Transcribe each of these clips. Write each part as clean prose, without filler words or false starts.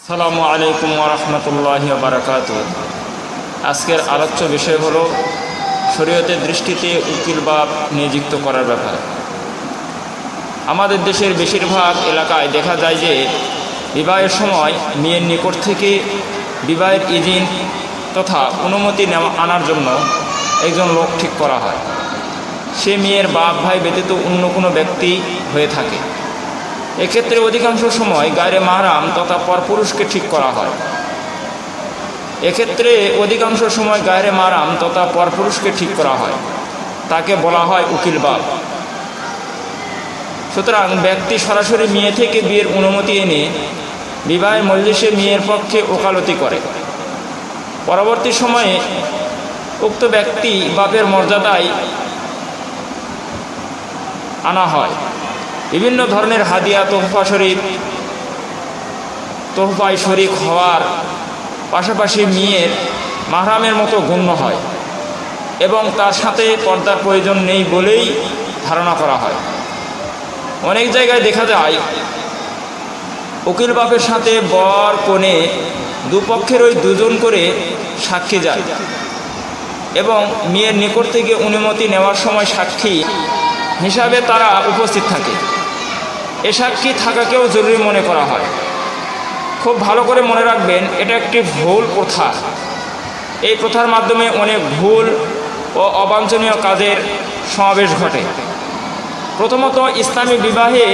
আসসালামু আলাইকুম ওয়া রাহমাতুল্লাহি ওয়া বারাকাতুহু। আজকের আলোচ্য বিষয় হলো শরীয়তের দৃষ্টিতে উকিল বাপ নিযুক্ত করার ব্যাপার। আমাদের দেশের বেশিরভাগ এলাকায় দেখা যায় যে বিবাহের সময় মেয়ের নিকট থেকে বিবাহের ইজিন তথা অনুমতি আনার জন্য একজন লোক ঠিক করা হয়। সে মেয়ের বাপ ভাই ব্যতীত অন্য কোনো ব্যক্তি হয়ে থাকে। এক্ষেত্রে অধিকাংশ সময় গায়রে মাহরাম তথা পরপুরুষকে ঠিক করা হয়। তাকে বলা হয় উকিল বাপ। সুতরাং ব্যক্তি সরাসরি মেয়ে থেকে বিয়ের অনুমতি এনে বিবাহের মজলিসে মেয়ের পক্ষে ওকালতি করে। পরবর্তী সময়ে উক্ত ব্যক্তি বাপের মর্যাদায় আনা হয়। বিভিন্ন ধরনের হাদিয়া তোহফায় শরিক হওয়ার পাশাপাশি মেয়ের মাহরামের মতো গণ্য হয় এবং তার সাথে পর্দার প্রয়োজন নেই বলেই ধারণা করা হয়। অনেক জায়গায় দেখা যায় উকিল বাপের সাথে বর কনে দুপক্ষেরই দুজন করে সাক্ষী যায় এবং মেয়ের নিকট থেকে অনুমতি নেওয়ার সময় সাক্ষী হিসাবে তারা উপস্থিত থাকে। এ সাক্ষী থাকাকেও জরুরি মনে করা হয়। খুব ভালো করে মনে রাখবেন, এটা একটি ভুল প্রথা। এই প্রথার মাধ্যমে অনেক ভুল ও অবাঞ্ছনীয় কাজের সমাবেশ ঘটে। প্রথমত, ইসলামী বিবাহে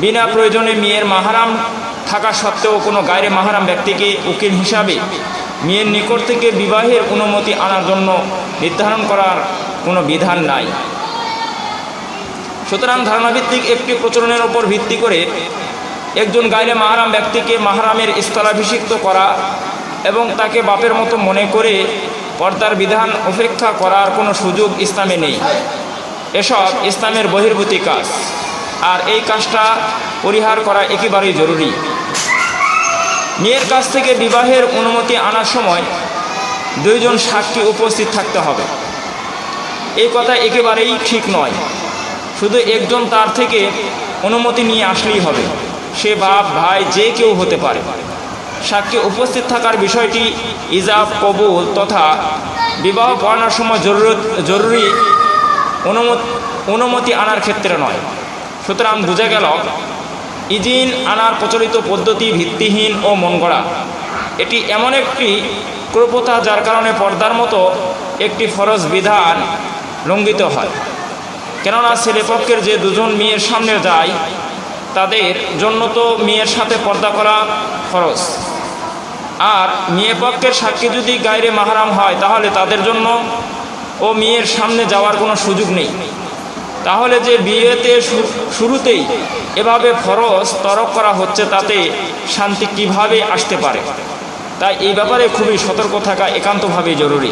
বিনা প্রয়োজনে মেয়ের মাহরাম থাকা সত্ত্বেও কোনো গায়রে মাহরাম ব্যক্তিকে উকিল হিসাবে মেয়ের নিকট থেকে বিবাহের অনুমতি আনার জন্য নির্ধারণ করার কোনো বিধান নাই। সুতরাং ধারণাভিত্তিক একটি প্রচলনের ওপর ভিত্তি করে একজন গায়রে মাহরাম ব্যক্তিকে মাহরামের স্থলাভিষিক্ত করা এবং তাকে বাপের মতো মনে করে পর্দার বিধান উপেক্ষা করার কোনো সুযোগ ইসলামে নেই। এসব ইসলামের বহির্ভূত কাজ, আর এই কাজটা পরিহার করা একেবারেই জরুরি। মেয়ের কাছ থেকে বিবাহের অনুমতি আনার সময় দুইজন সাক্ষী উপস্থিত থাকতে হবে। এই কথা একেবারেই ঠিক নয়। শুধু একজন তার থেকে অনুমতি নিয়ে আসলেই হবে। সে বাপ ভাই যে কেউ হতে পারে। সাক্ষী উপস্থিত থাকার বিষয়টি ইজাব কবুল তথা বিবাহ পড়ানোর সময় জরুরি অনুমতি আনার ক্ষেত্রে নয়। সুতরাং বোঝা গেল, ইজিন আনার প্রচলিত পদ্ধতি ভিত্তিহীন ও মনগড়া। এটি এমন একটি কুপ্রথা যার কারণে পর্দার মতো একটি ফরজ বিধান লঙ্ঘিত হয়। কেননা ছেলেপক্ষের যে দুজন মেয়ের সামনে যায় তাদের জন্য তো মেয়ের সাথে পর্দা করা ফরজ, আর মেয়ে পক্ষের সাক্ষী যদি গায়রে মাহরাম হয় তাহলে তাদের জন্য ও মেয়ের সামনে যাওয়ার কোনো সুযোগ নেই। তাহলে যে বিয়েতে শুরুতেই এভাবে ফরজ তরক করা হচ্ছে, তাতে শান্তি কিভাবে আসতে পারে? তাই এই ব্যাপারে খুবই সতর্ক থাকা একান্তভাবেই জরুরি।